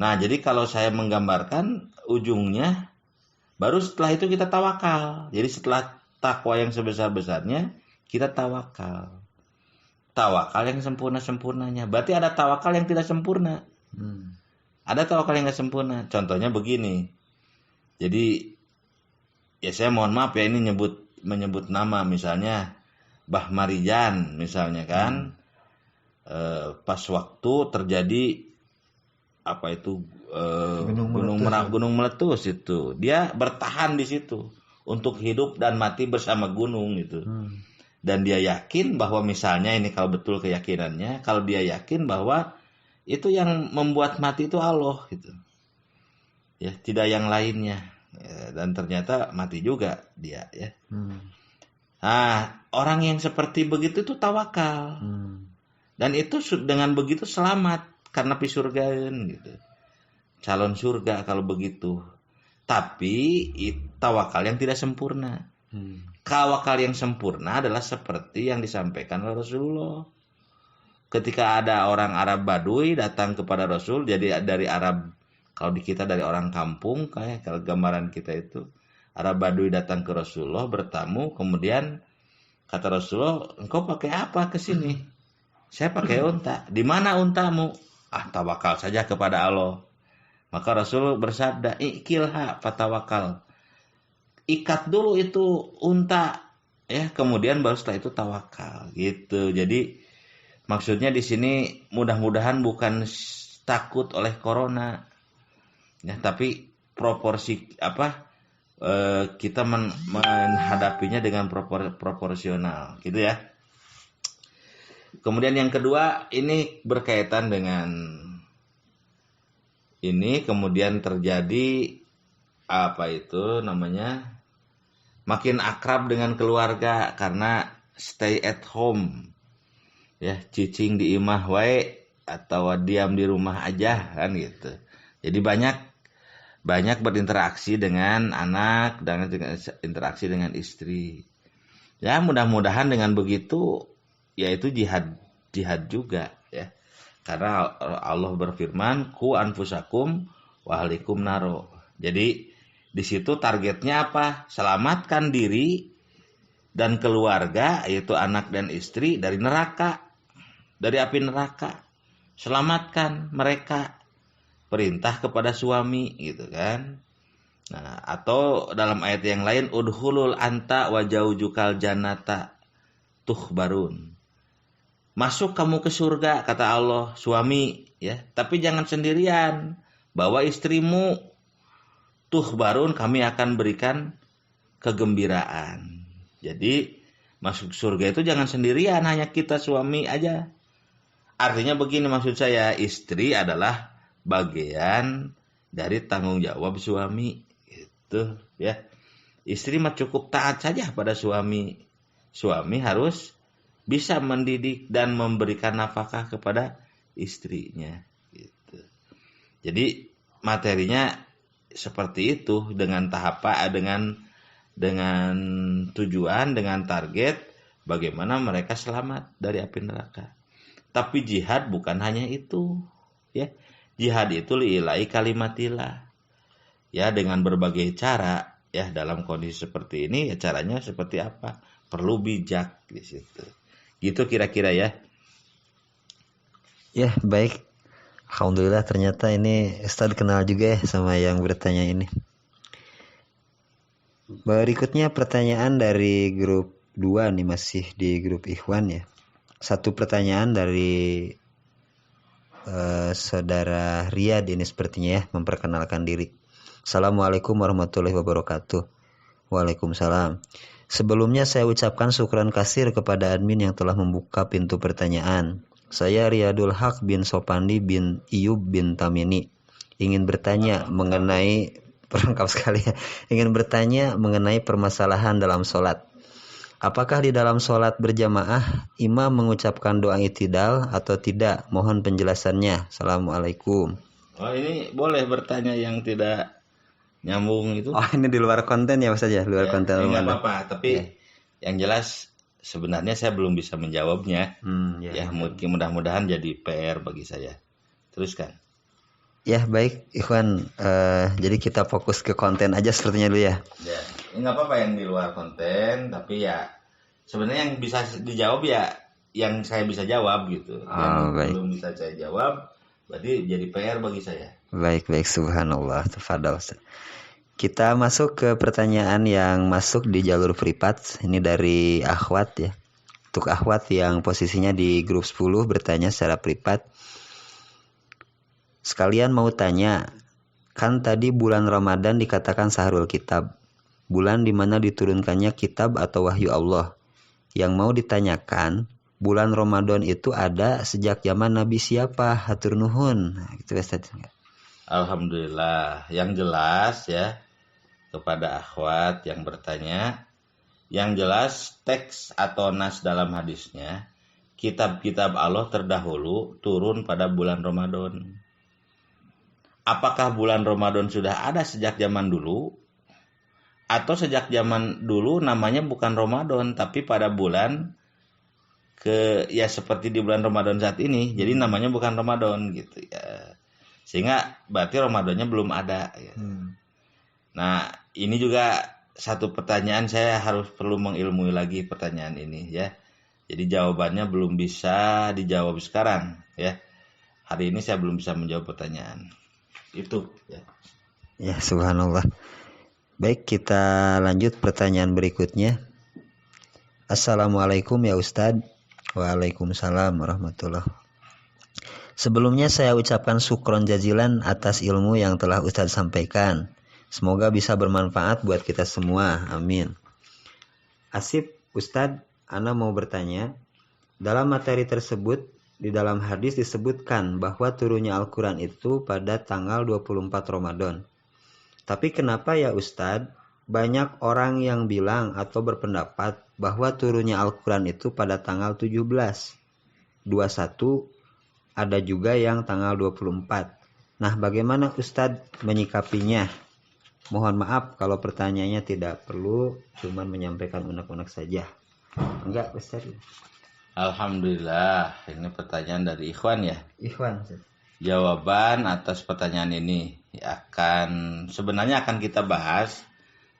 Nah, jadi kalau saya menggambarkan ujungnya, baru setelah itu kita tawakal. Jadi setelah takwa yang sebesar-besarnya, kita tawakal. Tawakal yang sempurna-sempurnanya. Berarti ada tawakal yang tidak sempurna. Ada tawakal yang tidak sempurna. Contohnya begini. Jadi, ya saya mohon maaf ya, ini menyebut nama. Misalnya, Bah Marijan misalnya kan. Pas waktu terjadi apa itu gunung meletus itu, dia bertahan di situ untuk hidup dan mati bersama gunung itu. Dan dia yakin bahwa misalnya ini, kalau betul keyakinannya, kalau dia yakin bahwa itu yang membuat mati itu Allah gitu, ya, tidak yang lainnya, ya, dan ternyata mati juga dia, ya. Nah, orang yang seperti begitu itu tawakal, dan itu dengan begitu selamat karena pisurgaeun gitu, calon surga kalau begitu. Tapi tawakal yang tidak sempurna. Tawakal yang sempurna adalah seperti yang disampaikan oleh Rasulullah. Ketika ada orang Arab Baduy datang kepada Rasul, jadi dari Arab, kalau di kita dari orang kampung, kayak kalau gambaran kita itu, Arab Baduy datang ke Rasulullah bertamu, kemudian kata Rasulullah, engkau pakai apa ke sini? Saya pakai unta. Di mana untamu? Tawakal saja kepada Allah. Maka Rasul bersabda, ikilha fatawakal. Ikat dulu itu unta, ya, kemudian baru setelah itu tawakal, gitu. Jadi maksudnya di sini mudah-mudahan bukan takut oleh corona, ya, tapi proporsi kita menghadapinya dengan proporsional, gitu ya. Kemudian yang kedua, ini berkaitan dengan ini, kemudian terjadi makin akrab dengan keluarga karena stay at home, ya, cicing di imah wae atau diam di rumah aja kan gitu. Jadi banyak berinteraksi dengan anak dan interaksi dengan istri. Ya, mudah-mudahan dengan begitu, yaitu jihad juga, ya. Karena Allah berfirman, ku anfusakum wa ahlikum naro. Jadi di situ targetnya apa? Selamatkan diri dan keluarga, yaitu anak dan istri, dari neraka, dari api neraka. Selamatkan mereka. Perintah kepada suami, gitu kan. Nah, atau dalam ayat yang lain, udhulul anta wa jaujukal jannata tuhbarun. Masuk kamu ke surga, kata Allah, suami, ya, tapi jangan sendirian, bawa istrimu. Tuhbarun, kami akan berikan kegembiraan. Jadi masuk surga itu jangan sendirian, hanya kita suami aja. Artinya begini, maksud saya, istri adalah bagian dari tanggung jawab suami, gitu, ya. Istri mah cukup taat saja pada suami. Suami harus bisa mendidik dan memberikan nafkah kepada istrinya, gitu. Jadi materinya seperti itu, dengan dengan tujuan, dengan target bagaimana mereka selamat dari api neraka. Tapi jihad bukan hanya itu, ya. Jihad itu li'ila'i kalimatillah, ya, dengan berbagai cara, ya. Dalam kondisi seperti ini, ya, caranya seperti apa? Perlu bijak di situ. Gitu kira-kira, ya. Ya, baik. Alhamdulillah, ternyata ini Ustadz kenal juga ya sama yang bertanya ini. Berikutnya pertanyaan dari grup 2 nih, masih di grup Ikhwan, ya. Satu pertanyaan dari saudara Riyad ini sepertinya, ya, memperkenalkan diri. Assalamualaikum warahmatullahi wabarakatuh. Waalaikumsalam. Sebelumnya saya ucapkan syukran kasir kepada admin yang telah membuka pintu pertanyaan. Saya Riyadul Haq bin Sopandi bin Iyub bin Tamini ingin bertanya mengenai mengenai permasalahan dalam sholat. Apakah di dalam sholat berjamaah imam mengucapkan doa i'tidal atau tidak? Mohon penjelasannya. Assalamualaikum. Oh, ini boleh bertanya yang tidak nyambung itu. Oh, ini di luar konten ya Ustaz ya, luar Ya, konten nggak Ramadan. apa-apa, tapi yang jelas sebenarnya saya belum bisa menjawabnya. Ya, mungkin mudah-mudahan jadi PR bagi saya. Teruskan. Ya baik Ikhwan, jadi kita fokus ke konten aja sepertinya dulu ya. Ya, nggak apa-apa yang di luar konten, tapi ya sebenarnya yang bisa dijawab ya yang saya bisa jawab gitu. Yang baik. belum bisa saya jawab, berarti jadi PR bagi saya. Baik, subhanallah, tafadhol Ustaz. Kita masuk ke pertanyaan yang masuk di jalur privat. Ini dari akhwat ya. Untuk akhwat yang posisinya di grup 10 bertanya secara privat. Sekalian mau tanya, kan tadi bulan Ramadan dikatakan Sahrul Kitab, bulan dimana diturunkannya kitab atau wahyu Allah. Yang mau ditanyakan, bulan Ramadan itu ada sejak zaman Nabi siapa? Hatur nuhun. Nah, gitu Ustaz. Alhamdulillah. Yang jelas ya, kepada akhwat yang bertanya, yang jelas teks atau nas dalam hadisnya, kitab-kitab Allah terdahulu turun pada bulan Ramadan. Apakah bulan Ramadan sudah ada sejak zaman dulu? Atau sejak zaman dulu namanya bukan Ramadan, tapi pada bulan ya seperti di bulan Ramadan saat ini, jadi namanya bukan Ramadan gitu ya. Sehingga berarti Ramadannya belum ada ya. Nah, ini juga satu pertanyaan, saya harus perlu mengilmui lagi pertanyaan ini ya. Jadi jawabannya belum bisa dijawab sekarang ya. Hari ini saya belum bisa menjawab pertanyaan itu ya. Ya, subhanallah. Baik, kita lanjut pertanyaan berikutnya. Assalamualaikum ya Ustadz. Waalaikumsalam warahmatullahi. Sebelumnya saya ucapkan syukron jazilan atas ilmu yang telah Ustadz sampaikan. Semoga bisa bermanfaat buat kita semua. Amin. Asip, Ustadz, Ana mau bertanya. Dalam materi tersebut, di dalam hadis disebutkan bahwa turunnya Al-Quran itu pada tanggal 24 Ramadan. Tapi kenapa ya Ustadz, banyak orang yang bilang atau berpendapat bahwa turunnya Al-Quran itu pada tanggal 17, 21, ada juga yang tanggal 24. Nah, bagaimana Ustadz menyikapinya? Mohon maaf kalau pertanyaannya tidak perlu, cuman menyampaikan unek-unek saja. Enggak Ustadz? Alhamdulillah, ini pertanyaan dari Ikhwan ya. Ikhwan. Jawaban atas pertanyaan ini sebenarnya akan kita bahas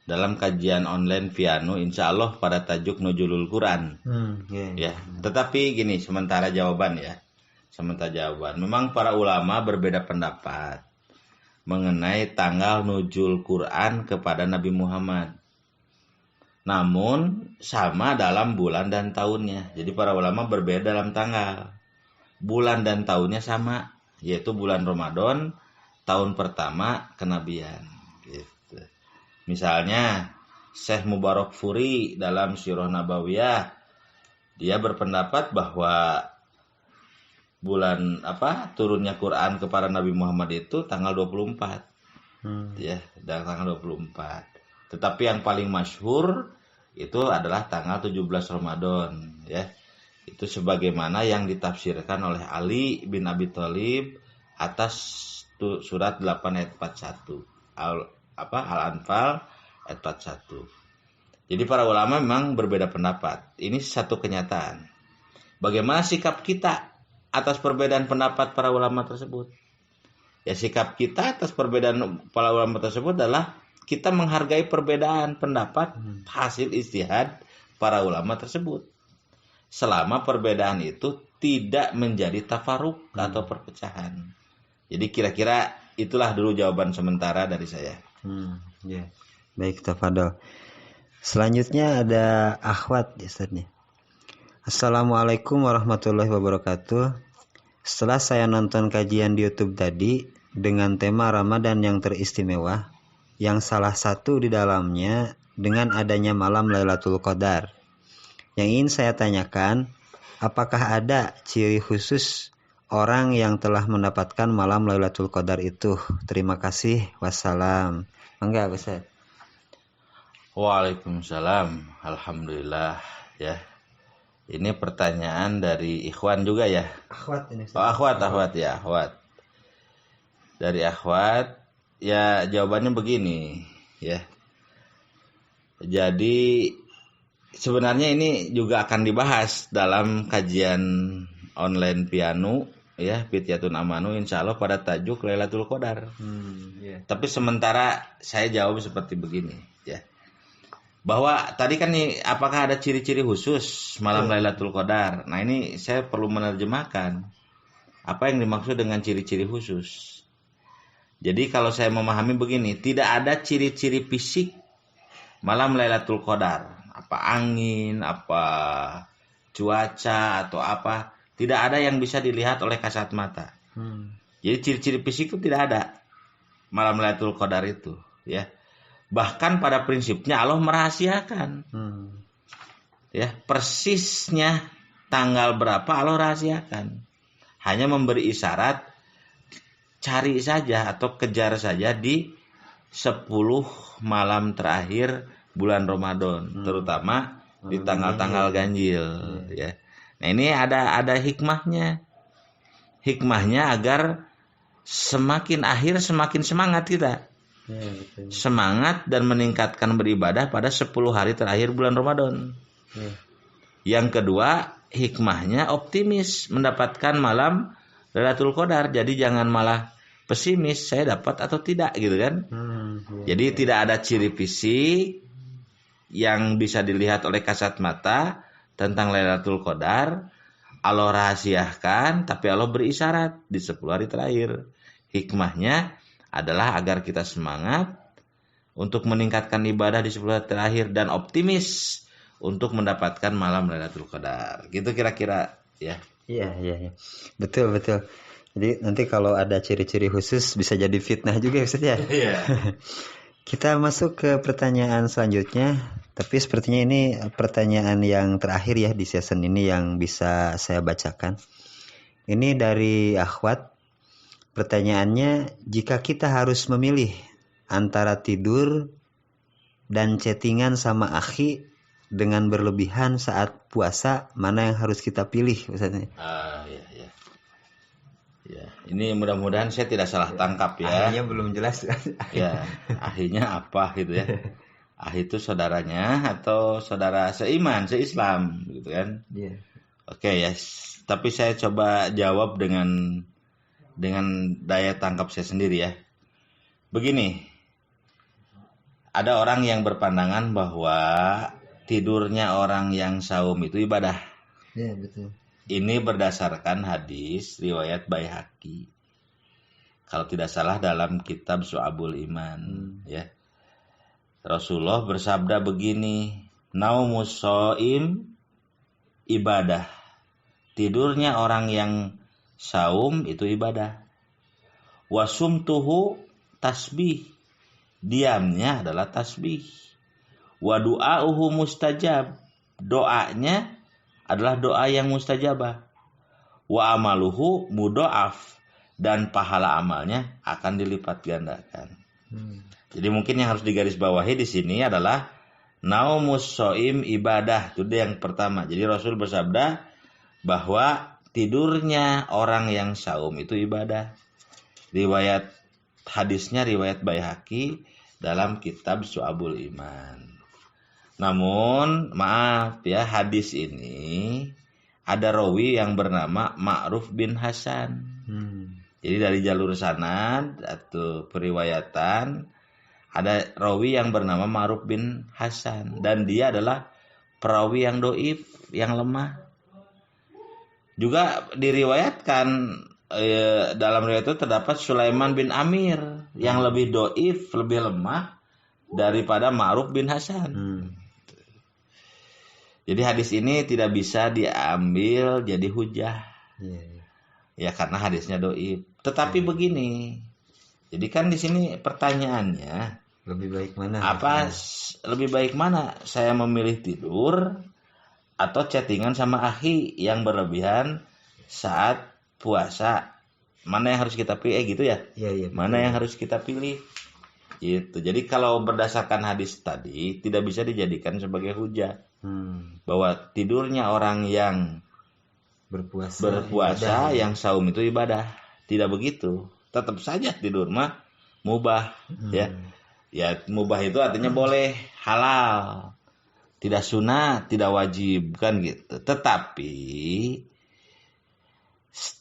dalam kajian online Vianu, insya Allah pada tajuk Nuzulul Quran. Ya, tetapi gini, sementara jawaban. Memang para ulama berbeda pendapat mengenai tanggal nuzul Quran kepada Nabi Muhammad. Namun sama dalam bulan dan tahunnya. Jadi para ulama berbeda dalam tanggal. Bulan dan tahunnya sama, yaitu bulan Ramadan, tahun pertama kenabian. Gitu. Misalnya Syekh Mubarak Furi dalam Sirah Nabawiyah, dia berpendapat bahwa bulan turunnya Quran kepada Nabi Muhammad itu tanggal 24. Ya, dan tanggal 24. Tetapi yang paling masyhur itu adalah tanggal 17 Ramadan ya. Itu sebagaimana yang ditafsirkan oleh Ali bin Abi Thalib atas surat 8 ayat 41. Al-Anfal ayat 41. Jadi para ulama memang berbeda pendapat. Ini satu kenyataan. Bagaimana sikap kita atas perbedaan pendapat para ulama tersebut? Ya, sikap kita atas perbedaan para ulama tersebut adalah kita menghargai perbedaan pendapat hasil ijtihad para ulama tersebut. Selama perbedaan itu tidak menjadi tafaruk atau perpecahan. Jadi kira-kira itulah dulu jawaban sementara dari saya. Baik, tafadhol. Selanjutnya ada akhwat ya Ustaz nih. Assalamualaikum warahmatullahi wabarakatuh. Setelah saya nonton kajian di YouTube tadi dengan tema Ramadan yang teristimewa, yang salah satu di dalamnya dengan adanya malam Lailatul Qadar. Yang ingin saya tanyakan, apakah ada ciri khusus orang yang telah mendapatkan malam Lailatul Qadar itu? Terima kasih. Wassalam. Enggak, Ustaz. Waalaikumsalam. Alhamdulillah ya. Ini pertanyaan dari Ikhwan juga ya. Akhwat ini. Akhwat ya, akhwat. Dari akhwat Ya jawabannya begini ya. Jadi sebenarnya ini juga akan dibahas dalam kajian online Pianu ya, Fityatun Amanu insya Allah pada tajuk Lailatul Qadar. Yeah. Tapi sementara saya jawab seperti begini ya. Bahwa tadi kan nih apakah ada ciri-ciri khusus malam Lailatul Qadar? Nah, ini saya perlu menerjemahkan apa yang dimaksud dengan ciri-ciri khusus. Jadi kalau saya memahami begini, tidak ada ciri-ciri fisik malam Lailatul Qadar, apa angin, apa cuaca atau apa, tidak ada yang bisa dilihat oleh kasat mata. Jadi ciri-ciri fisik itu tidak ada malam Lailatul Qadar itu, ya. Bahkan pada prinsipnya Allah merahasiakan, ya persisnya tanggal berapa Allah rahasiakan, hanya memberi isyarat, cari saja atau kejar saja di 10 malam terakhir bulan Ramadan, terutama di tanggal-tanggal ganjil, ya. Nah ini ada hikmahnya. Hikmahnya agar semakin akhir semakin semangat kita. Semangat dan meningkatkan beribadah pada 10 hari terakhir bulan Ramadan. Yang kedua, hikmahnya optimis mendapatkan malam Lailatul Qadar. Jadi jangan malah pesimis, saya dapat atau tidak gitu kan. Jadi tidak ada ciri fisik yang bisa dilihat oleh kasat mata tentang Lailatul Qadar. Allah rahasiakan, tapi Allah berisyarat di 10 hari terakhir. Hikmahnya adalah agar kita semangat untuk meningkatkan ibadah di 10 hari terakhir dan optimis untuk mendapatkan malam Lailatul Qadar. Gitu kira-kira ya. Iya. Betul. Jadi nanti kalau ada ciri-ciri khusus bisa jadi fitnah juga Ustaz ya. Iya. Kita masuk ke pertanyaan selanjutnya. Tapi sepertinya ini pertanyaan yang terakhir ya di season ini yang bisa saya bacakan. Ini dari Akhwat. Pertanyaannya, jika kita harus memilih antara tidur dan chattingan sama akhi dengan berlebihan saat puasa, mana yang harus kita pilih Ustaz? Ya, ini mudah-mudahan saya tidak salah tangkap ya. Akhirnya belum jelas. Ya, akhirnya apa gitu ya. Itu saudaranya atau saudara seiman, seislam gitu kan. Iya. Oke ya, tapi saya coba jawab dengan daya tangkap saya sendiri ya. Begini, ada orang yang berpandangan bahwa tidurnya orang yang saum itu ibadah. Iya, betul. Ini berdasarkan hadis riwayat Baihaqi. Kalau tidak salah dalam kitab Syu'abul Iman, ya. Rasulullah bersabda begini, naumus shaim ibadah. Tidurnya orang yang saum itu ibadah. Wasumtuhu tasbih. Diamnya adalah tasbih. Wa du'auhu mustajab. Doanya adalah doa yang mustajabah. Wa amaluhu mudha'af. Dan pahala amalnya akan dilipat gandakan. Jadi mungkin yang harus digarisbawahi di sini adalah naumus shaim ibadah. Itu dia yang pertama. Jadi Rasul bersabda bahwa tidurnya orang yang saum itu ibadah. Riwayat hadisnya riwayat Baihaqi dalam kitab Syu'abul Iman. Namun maaf ya, hadis ini ada rawi yang bernama Ma'ruf bin Hasan. Jadi dari jalur sanad atau periwayatan ada rawi yang bernama Ma'ruf bin Hasan dan dia adalah perawi yang doif, yang lemah. Juga diriwayatkan dalam riwayat itu terdapat Sulaiman bin Amir yang lebih doif, lebih lemah daripada Ma'ruf bin Hasan. Jadi hadis ini tidak bisa diambil jadi hujah. Ya karena hadisnya doif. Tetapi begini. Jadi kan di sini pertanyaannya, lebih baik mana? Lebih baik mana? Saya memilih tidur atau chattingan sama akhi yang berlebihan saat puasa. Mana yang harus kita pilih gitu ya? Iya, mana yang harus kita pilih? Gitu. Jadi kalau berdasarkan hadis tadi tidak bisa dijadikan sebagai hujah bahwa tidurnya orang yang berpuasa yang saum itu ibadah. Tidak begitu. Tetap saja tidur mah mubah, ya. Ya, mubah itu artinya boleh, halal. Tidak sunat, tidak wajib, kan gitu. Tetapi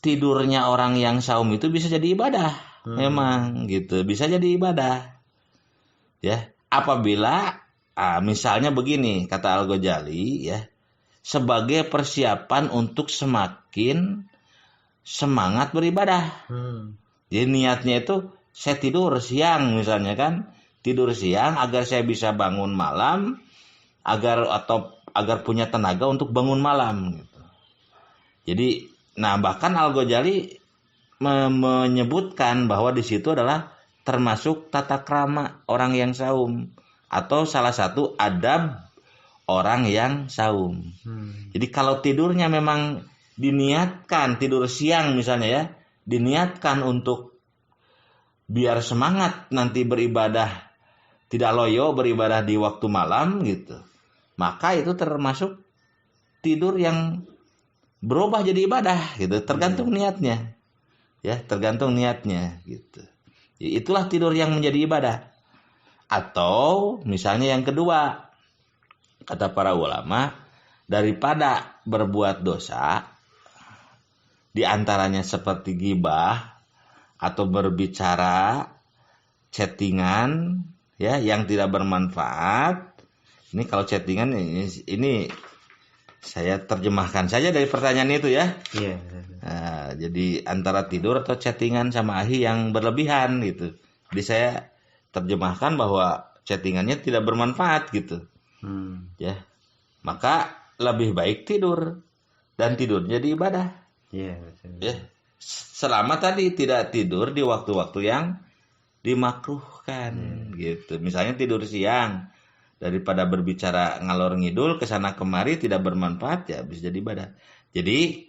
tidurnya orang yang saum itu bisa jadi ibadah. Memang gitu, bisa jadi ibadah. Ya, apabila misalnya begini, kata Al-Ghazali ya, sebagai persiapan untuk semakin semangat beribadah. Jadi niatnya itu saya tidur siang misalnya kan, tidur siang agar saya bisa bangun malam, agar punya tenaga untuk bangun malam gitu. Jadi bahkan Al-Ghazali menyebutkan bahwa di situ adalah termasuk tata krama orang yang saum atau salah satu adab orang yang saum. Jadi kalau tidurnya memang diniatkan tidur siang misalnya ya, diniatkan untuk biar semangat nanti beribadah, tidak loyo beribadah di waktu malam gitu, maka itu termasuk tidur yang berubah jadi ibadah gitu, tergantung niatnya. Ya, tergantung niatnya gitu. Itulah tidur yang menjadi ibadah. Atau misalnya yang kedua, kata para ulama, daripada berbuat dosa, di antaranya seperti ghibah atau berbicara chattingan ya yang tidak bermanfaat. Ini kalau chattingan ini saya terjemahkan saja dari pertanyaan itu ya. Iya. Nah, jadi antara tidur atau chattingan sama ahi yang berlebihan gitu. Jadi saya terjemahkan bahwa chattingannya tidak bermanfaat gitu. Ya, maka lebih baik tidur dan tidurnya di ibadah. Iya, betul. Ya, selama tadi tidak tidur di waktu-waktu yang dimakruhkan gitu. Misalnya tidur siang, daripada berbicara ngalor ngidul kesana kemari tidak bermanfaat, ya bisa jadi ibadah. Jadi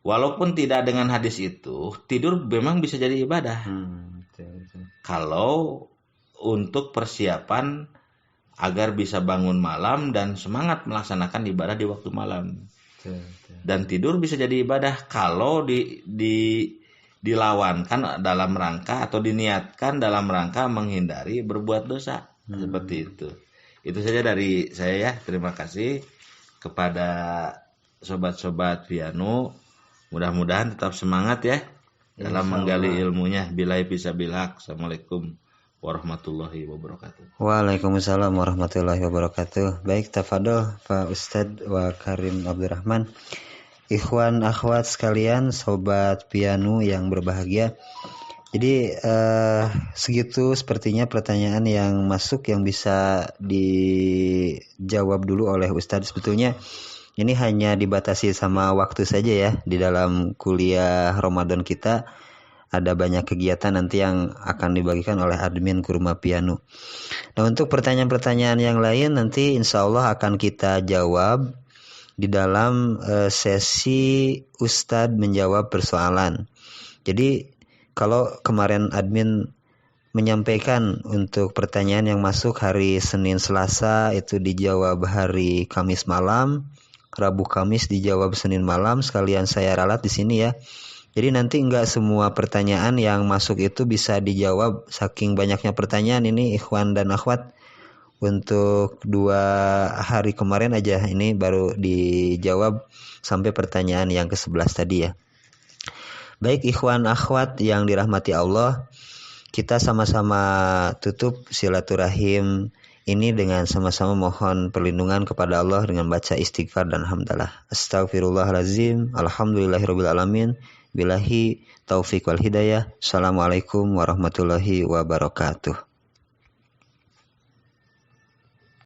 walaupun tidak dengan hadis itu, tidur memang bisa jadi ibadah. Betul. Kalau untuk persiapan agar bisa bangun malam dan semangat melaksanakan ibadah di waktu malam. Betul. Dan tidur bisa jadi ibadah kalau dilawankan dalam rangka atau diniatkan dalam rangka menghindari berbuat dosa. Seperti itu. Itu saja dari saya ya. Terima kasih kepada sobat-sobat Pianu. Mudah-mudahan tetap semangat ya dalam menggali ilmunya. Billahi fisabilillah. Assalamualaikum warahmatullahi wabarakatuh. Waalaikumsalam warahmatullahi wabarakatuh. Baik, tafadhol Pak Ustadz wa Karim Abdurrahman. Ikhwan akhwat sekalian, sobat Pianu yang berbahagia. Jadi segitu sepertinya pertanyaan yang masuk yang bisa dijawab dulu oleh Ustadz. Sebetulnya ini hanya dibatasi sama waktu saja ya. Di dalam kuliah Ramadan kita ada banyak kegiatan nanti yang akan dibagikan oleh admin Kurma Pianu. Nah, untuk pertanyaan-pertanyaan yang lain nanti insya Allah akan kita jawab di dalam sesi Ustadz menjawab persoalan. Jadi kalau kemarin admin menyampaikan untuk pertanyaan yang masuk hari Senin Selasa itu dijawab hari Kamis malam, Rabu Kamis dijawab Senin malam, sekalian saya ralat di sini ya. Jadi nanti enggak semua pertanyaan yang masuk itu bisa dijawab, saking banyaknya pertanyaan ini ikhwan dan akhwat. Untuk 2 hari kemarin aja ini baru dijawab sampai pertanyaan yang ke-11 tadi ya. Baik ikhwan akhwat yang dirahmati Allah, kita sama-sama tutup silaturahim ini dengan sama-sama mohon perlindungan kepada Allah dengan baca istighfar dan hamdalah. Astaghfirullahalazim, alhamdulillahirabbil alamin, billahi taufik wal hidayah. Assalamualaikum warahmatullahi wabarakatuh.